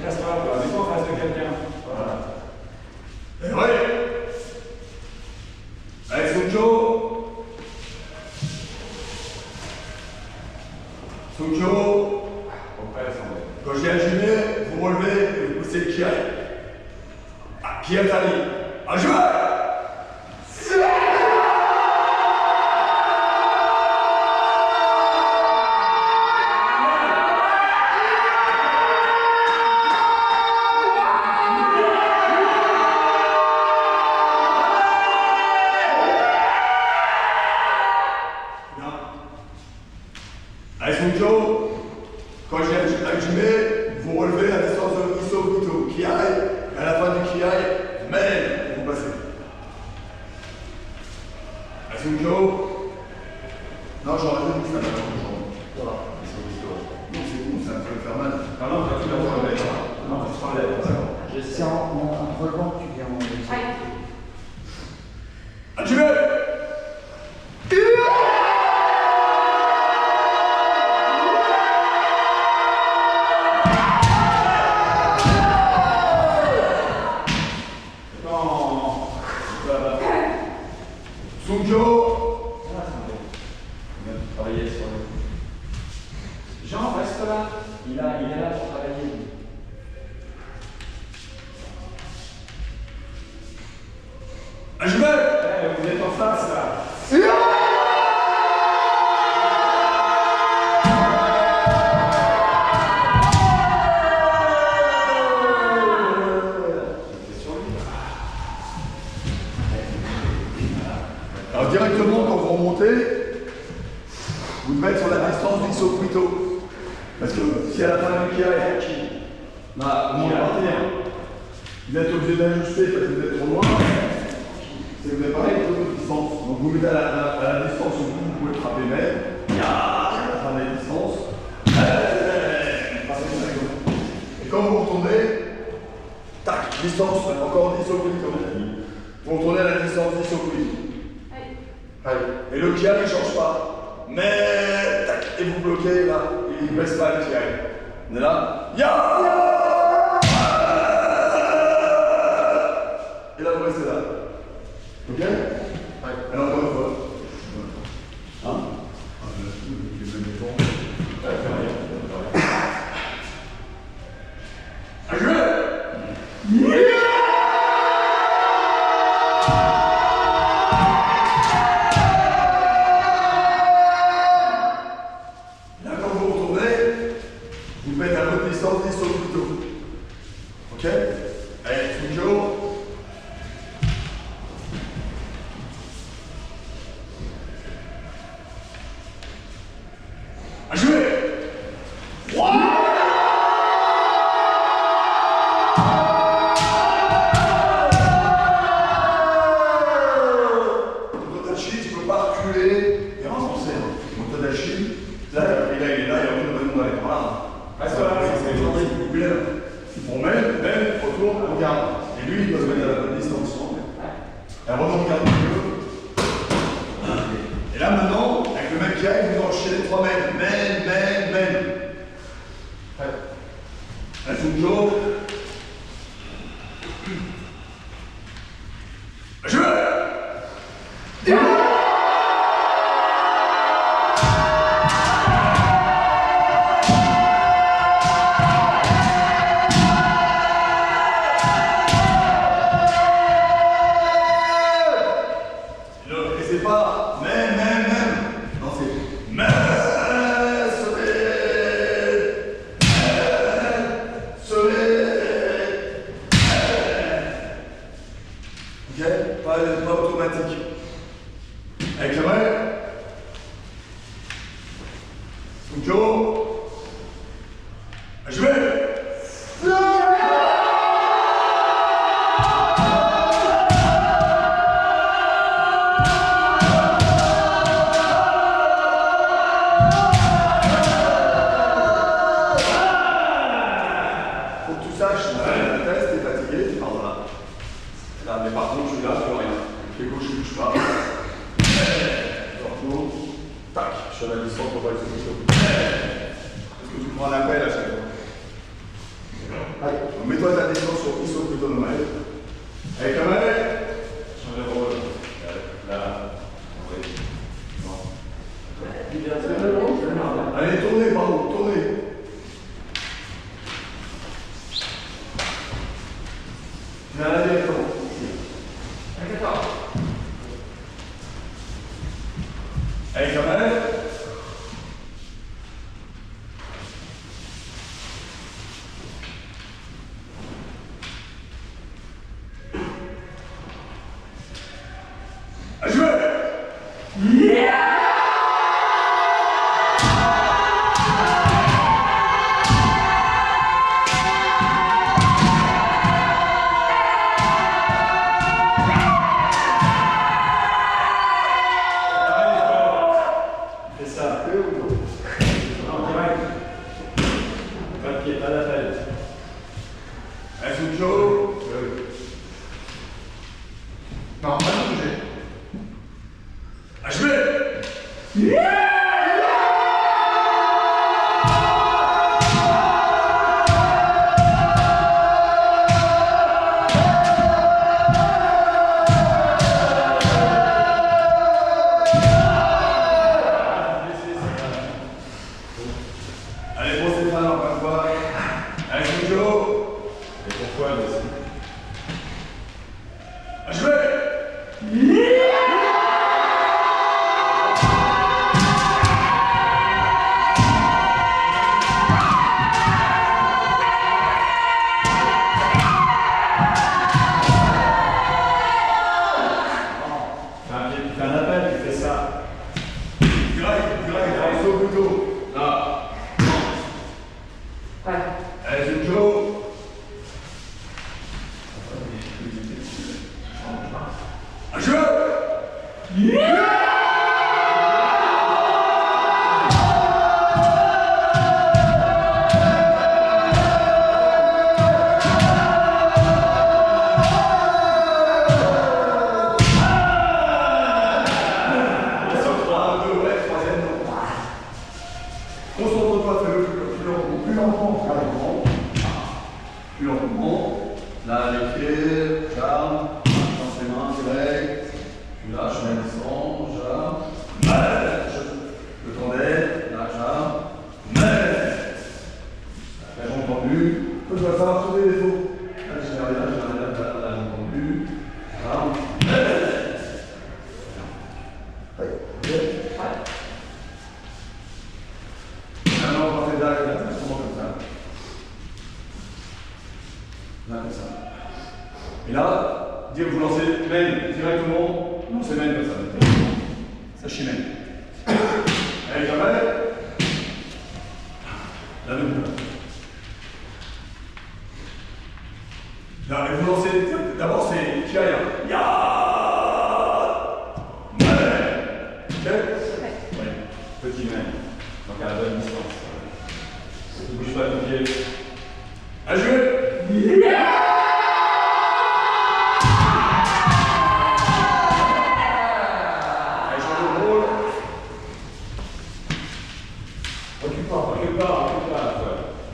Casse-toi, toi. Mets-toi en face de quelqu'un. Voilà. Et ouais. Allez, Sunjo. Sunjo. Quand je dis à Jumet, vous relevez et vous poussez le Kiai. Ah, Kiai Tali. À jouer. Allez, Sunjo. Quand je viens à Jumet, vous relevez la distance de Iso Buto. Kiai, à la fin du Kiai, mène, vous passez. Allez, Sunjo. Non, j'aurais dit que ça va voilà. Non, c'est bon, ça peut faire mal. Ah non, tu vas te relever. Non, tu te relèves. C'est en relevant que tu viens en À Jumet. Sunjo. On vient de travailler sur le... Jean, reste là. Il est là pour travailler. À Jumet. Vous êtes en face, là. Alors directement quand vous remontez, vous devez être sur la distance d'Iso Buto. Parce que si à la fin du Kiai, bah, vous vous êtes obligé d'ajuster parce que vous êtes trop loin, c'est que vous n'avez pas les autres distances. Donc vous mettez à la distance où vous pouvez frapper même, à la fin de la distance, et quand vous retournez, tac, distance, encore d'Iso Buto. Vous retournez à la distance d'Iso Buto. Et le Kiai ne change pas. Mais tac, et vous bloquez là, il ne baisse pas le Kiai. On est là. Ya. Et là vous restez là. Ok? Alors encore une fois. Hein? À jouer! Vous faites à votre distance d'Iso Buto. Ok? Allez, Sunjo. À jouer! Motodachi, tu ne peux pas reculer et renforcer. Motodachi, là, il est là, il y a aucune raison d'aller par là. Reste là, c'est gentil. On même, retourne, regarde. Et lui, il doit se mettre à la bonne distance. Et regarde, regarde un peu. Et là, maintenant, avec le même Kiai, vous enchaînez les 3 mètres. Mène. Allez, Sunjo. Je veux. Et c'est pas même. Non, c'est mais ok? Pas automatique. Avec la main. Sunjo. Je vais. Là, mais par contre, je suis là, je fais rien. Les gauches, je ne bouge pas. Torto, tac, je suis à la distance pour pas les solutions. Est-ce que tu prends un appel à chaque fois? Allez. Mets-toi ta distance sur iso-plutôt normal. Avec la manette. Change de rôle. Là. Oui. Non. Allez, tournez, pardon, tournez. Tu vas à la direction. Avec la manette. À jouer. Fais ça. Non, direct. Pas de pied, pas d'appel. Allez, Joe. Non, pas de bouger. À jouer. Allez, pose tes mains encore une fois. Allez, Joe. Et pourquoi aussi? À jouer. Fais un appel, tu fais ça. Direct, iso plutôt. Là. Allez, Joe. À jouer. Concentre-toi, fais-le plus lentement, plus lentement, plus lentement. Là, les pieds, charme, dans ses mains, direct. Tu lâches, la descend, charme. Le tendais, là, charme. La jambe tendue. Tu vas savoir tourner les os. Là, je vais la jambe tendue. Charme. Maintenant, on va faire là, exactement comme ça. Là, comme ça. Et là, dire que vous lancez main directement, lancez main comme ça. Ça chie main. Allez, la main. La même. Là, et vous lancez, d'abord c'est Kia. Ya. Main. Ok? Oui. Petit main. Donc à la bonne distance. Ne bouge pas ton pied. À jouer. Allez, change de rôle. Recule pas.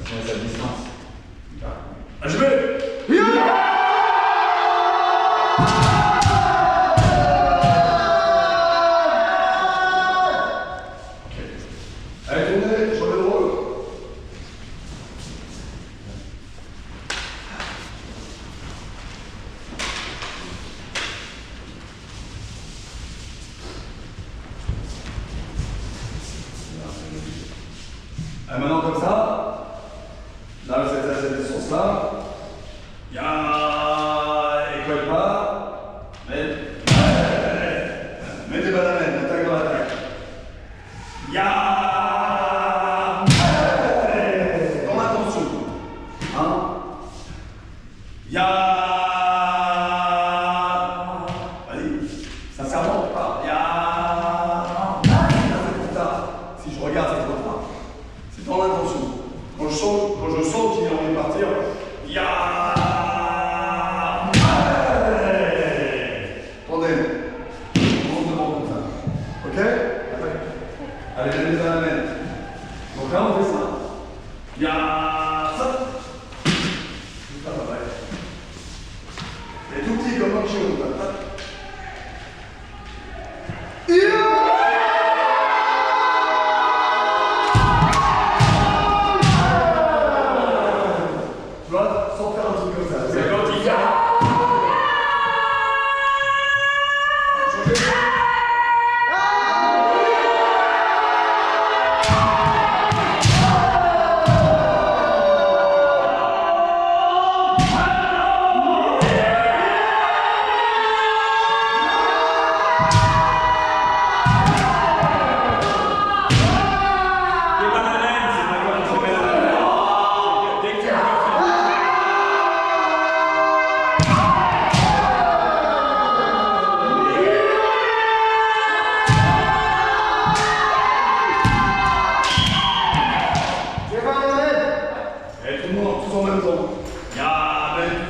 Sinon, à sa distance. À jouer. Allez, tournez, change de rôle. Maintenant comme ça, là vous êtes à cette distance-là, il y a école pas, mets des banamènes, attaque dans l'attaque. Il y a dans l'attention, hein, il y a allez, sincèrement, il y a c'est tard. Si je regarde, c'est trop tard. C'est dans l'intention. Quand je sens qu'il est envie de partir, il y a. Attendez. On monte devant comme ça. Ok? Allez, je les amène. Donc là, on fait ça. Il y a ça.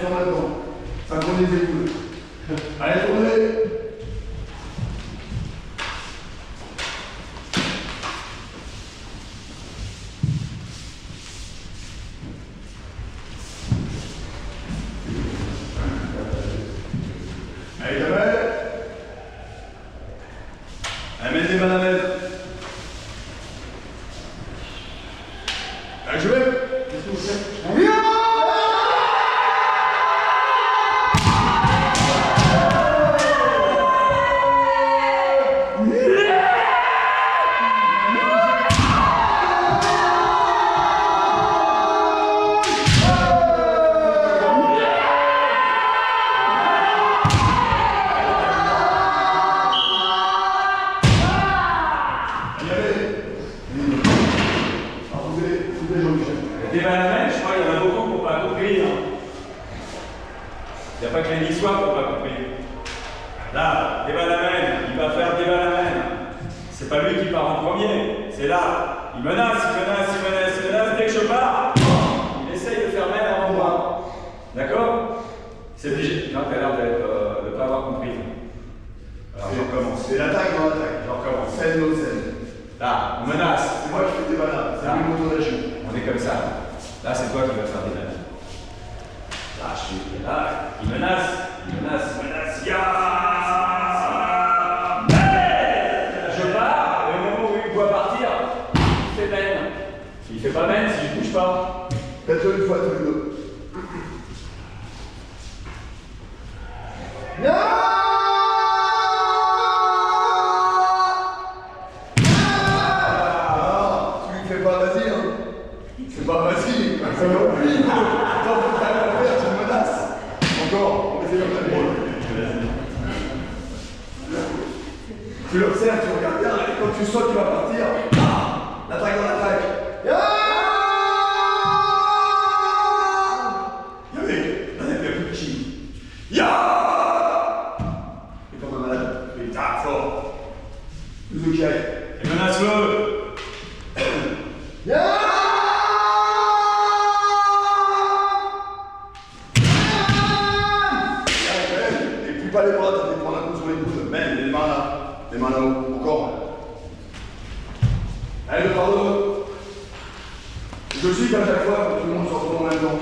tourne là-dedans. Synchronisez les épaules. Allez, tournez. Allez, Kamel. Allez, mettez mal à mettre. Allez, je vais. Qu'est-ce que vous faites? Des balamènes, je crois qu'il y en a beaucoup qui n'ont pas compris. Il n'y a pas que les Niçois qui n'ont pas compris. Là, des balamènes, il va faire des balamènes. C'est pas lui qui part en premier, c'est là. Il menace, dès que je pars, il essaye de faire mène avant moi. D'accord? C'est obligé. Non, tu as l'air de ne pas avoir compris. Alors je recommence. C'est l'attaque dans l'attaque. Je recommence. Scène, no scène. Là, on menace. C'est moi qui fais des balades. C'est lui motoration. On est comme ça. Là, c'est toi qui vas faire des menaces. Là, je suis là. Il menace. Ya! Je pars, et au moment où il doit partir, il fait mène. Il fait pas mène si je bouge pas. Faites-le une fois tous les deux. Tu lui fais pas vas-y, hein. C'est pas vas-y. Ça va oublier. Attends, faut pas le faire, tu me menaces. Encore, on va essayer comme ça. Tu l'observes, tu regardes bien, et quand tu sautes, tu vas partir. L'attaque dans l'attaque. Avec un effet plus petit. Ya! Et comme un malade, il tape fort. Plus de caille. Et menace-le. Ya! Et puis pas les bras, t'as fait prendre un coup sur les coudes. Même les mains là. Les mains là-haut. Encore. Allez, le pardon. Je suis qu'à chaque fois que tout le monde se retrouve en même temps.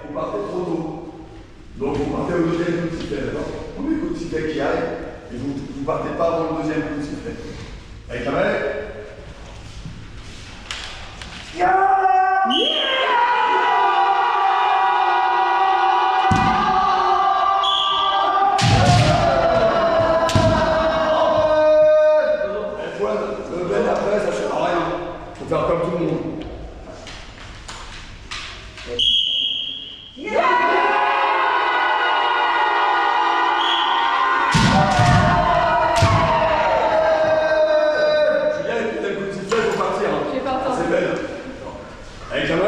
Vous partez trop tôt. Donc vous partez au deuxième coup de sifflet, d'accord? Premier coup de sifflet qui arrive, et vous partez pas avant le deuxième coup de sifflet. Avec la main. Le bend après, ça sert à rien. Faut faire comme tout le monde. Julien, et puis t'as le coup de sifflet, il faut partir. J'ai pas entendu. C'est belle. Avec la main.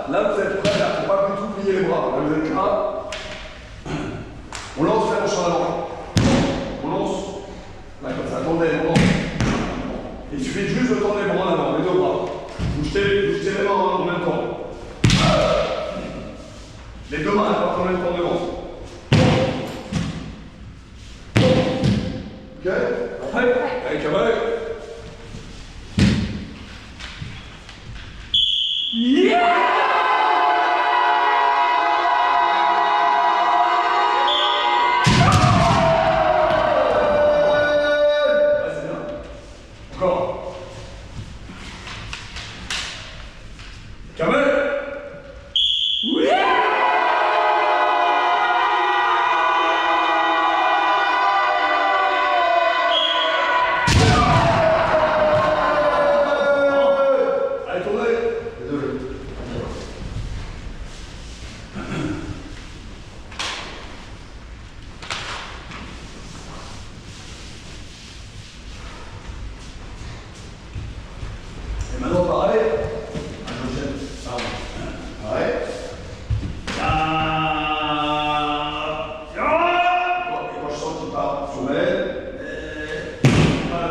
Là, vous êtes prêts, là, faut pas du tout plier les bras. Là, vous êtes là. On lance la manche en avant. On lance. Là, comme ça, tendez, on lance. Il suffit juste de tendre les bras en avant, les deux bras. Vous jetez les mains en même temps. Les deux mains, elles partent en même temps devant. Ok? Prêt? Avec la main. C'est bien. Encore. Kamel. semelle. Voilà.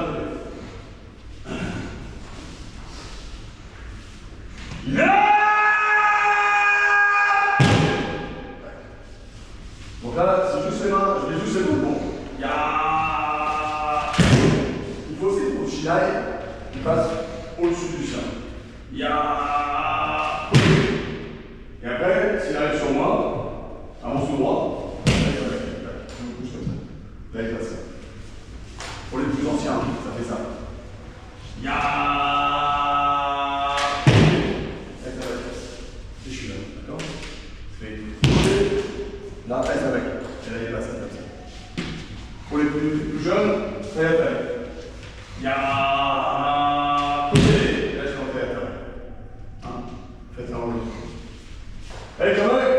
Donc là, c'est juste les mains, je mets juste les mains. Bon. Il faut aussi pour le Shinai, il passe au-dessus du chien. Et après, s'il arrive sur moi, avance tout droit. Là, je me couche comme ça. Là, il passe ça. Pour les plus anciens, ça fait ça. Et je suis là, d'accord? Là, reste avec. Et là, il passe comme ça. Pour les plus jeunes, fais après. Laisse l'entrée après. Hein? Faites-la en ligne. Allez, quand même!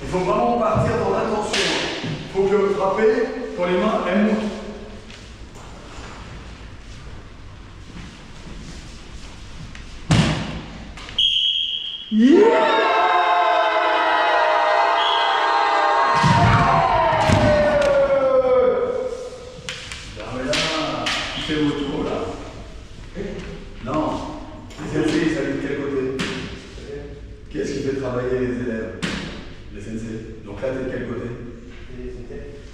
Il faut vraiment partir dans l'intention. Il faut que frapper quand les mains, elles montent. Fais vos tours là. Non. Les sensei, ça vient de quel côté? Qu'est-ce qui fait travailler les élèves? Les sensei. Donc là, t'es de quel côté?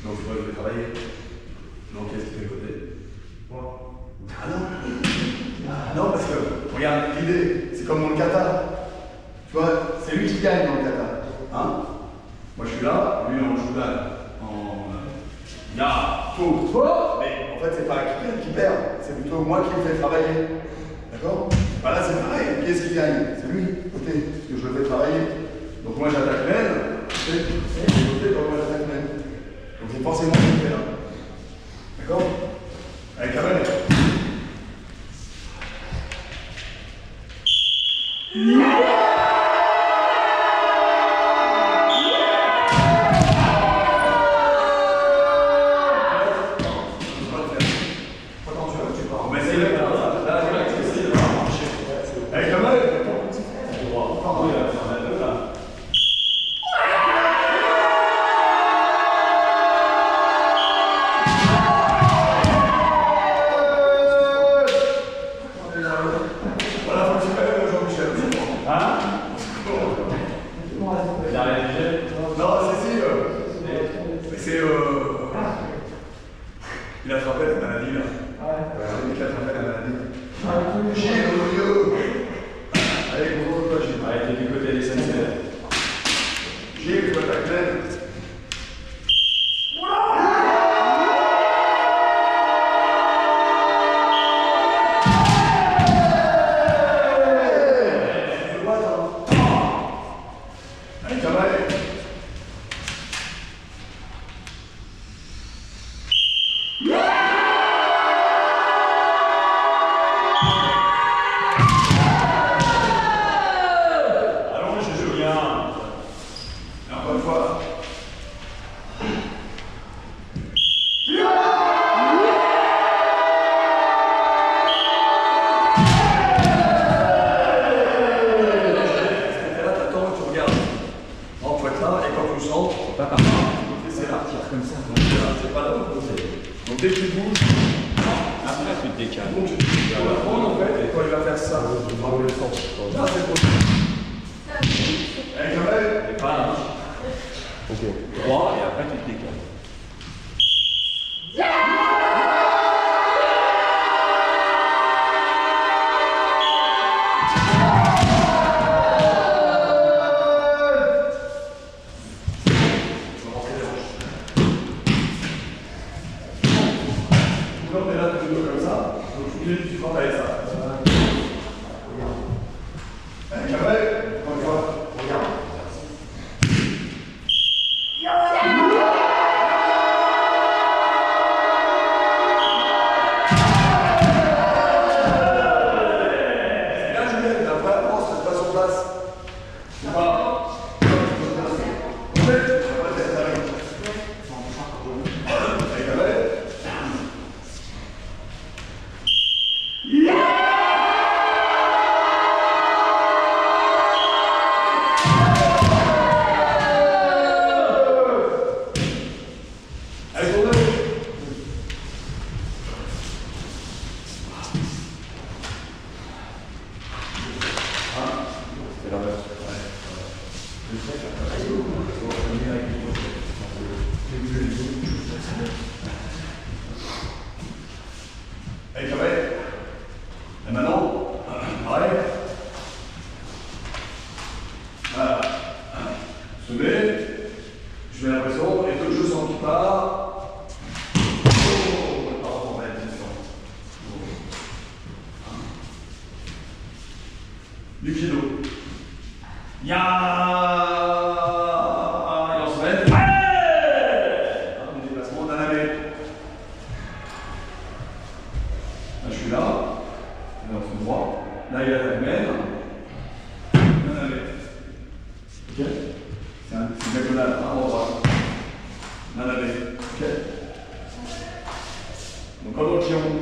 Donc c'est toi qui fais travailler. Donc qu'est-ce qui fait le côté? Ah non. Non, parce que, regarde, l'idée, c'est comme dans le kata. Tu vois, c'est lui qui gagne dans le kata. Hein? Moi je suis là, lui en joue là. Mais en fait, c'est pas qui perd, c'est plutôt moi qui le fais travailler. D'accord? Bah là, c'est pareil. Qui est-ce qui gagne? C'est lui. Ok, parce que je le fais travailler. Donc moi, j'attaque même. C'est côté, donc moi, j'attaque même. Donc c'est forcément ce qu'il fait là. D'accord? Avec la main. Il a attrapé la maladie là. Il a attrapé la maladie. Gilles, au milieu. Allez, gros, toi, Gilles. Allez, t'es du côté des sensei. Gilles, toi, ta clé. Dès qu'il bouge, après tu te décales. donc tu vas prendre en fait, et quand il va faire ça, dans le sens. Là, c'est pour Allez, Kamel. Et pas là. Ok. Droit et après tu te décales. Quand t'es là, tu comme ça, donc tu frappes avec ça. Allez, Kamel, encore une fois, regarde. C'est bien, Julien, la vraie avance, reste pas sur place. C'est pas. En fait, on va tester avec. Allez, Kamel. Allez, tournez. C'est l'inverse. Allez, carré. Et maintenant, pareil. Voilà. Semez. Je mets la pression et que je sens qu'il part. Oh, pardon, ouais, attention. Du kilo. Ya. Et on se met. Allez. Un déplacement d'un aller. Là, je suis là. Là, on se droit. Là, il y a la mène. Un aller. Ok. C'est une diagonale, un endroit. Un aller. Ok. Donc, en autre chiron.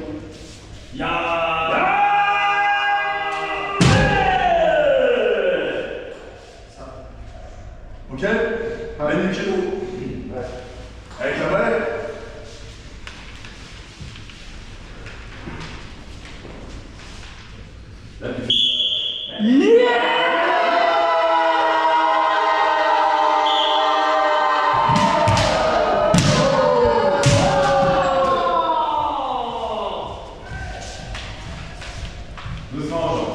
Ya. Ok. Mène du kilo. Avec la balle. Là, tu fais quoi? Doucement, Jean.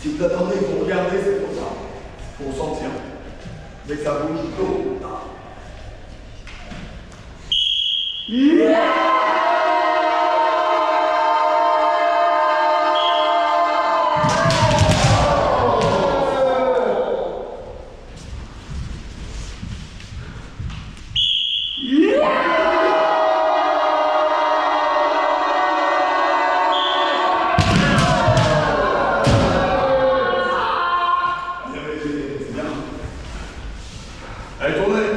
Si vous attendez, vous regardez, c'est pour ça. Pour sentir. Dès que ça bouge, go. C'est bien. Allez, tournez.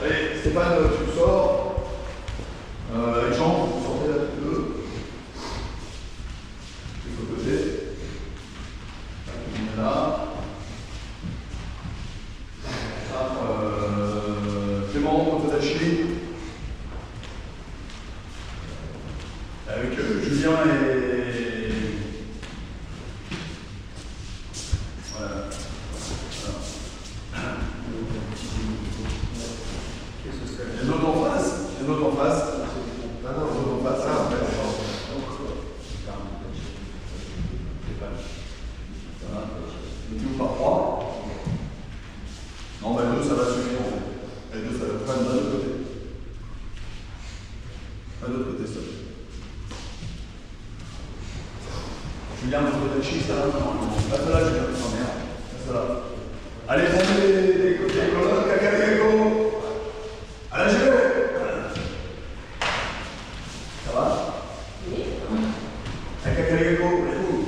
Allez, Stéphane, tu sors. Avec Jean, vous sortez là tous deux. De l'autre côté. On est là. Clément, Tadashi. Avec Julien et. Voilà. Les autres en face. Les autres en face. Ah non, les autres en face. Ah, ouais, voilà. Le tout par 3. Non, bah, les deux, ça va suffire en fait. Les deux, ça va pas de l'autre côté. Pas de l'autre côté, seul. Julien, votre Tadashi, ça va normalement. Passe là, Julien. Non, merde. Passe là. Allez, prenez les colonnes, Kakadego. À la gelée. Ça va? Oui. Avec Kakadego, allez-vous.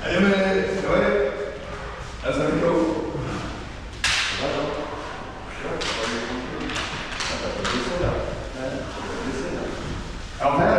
Allez,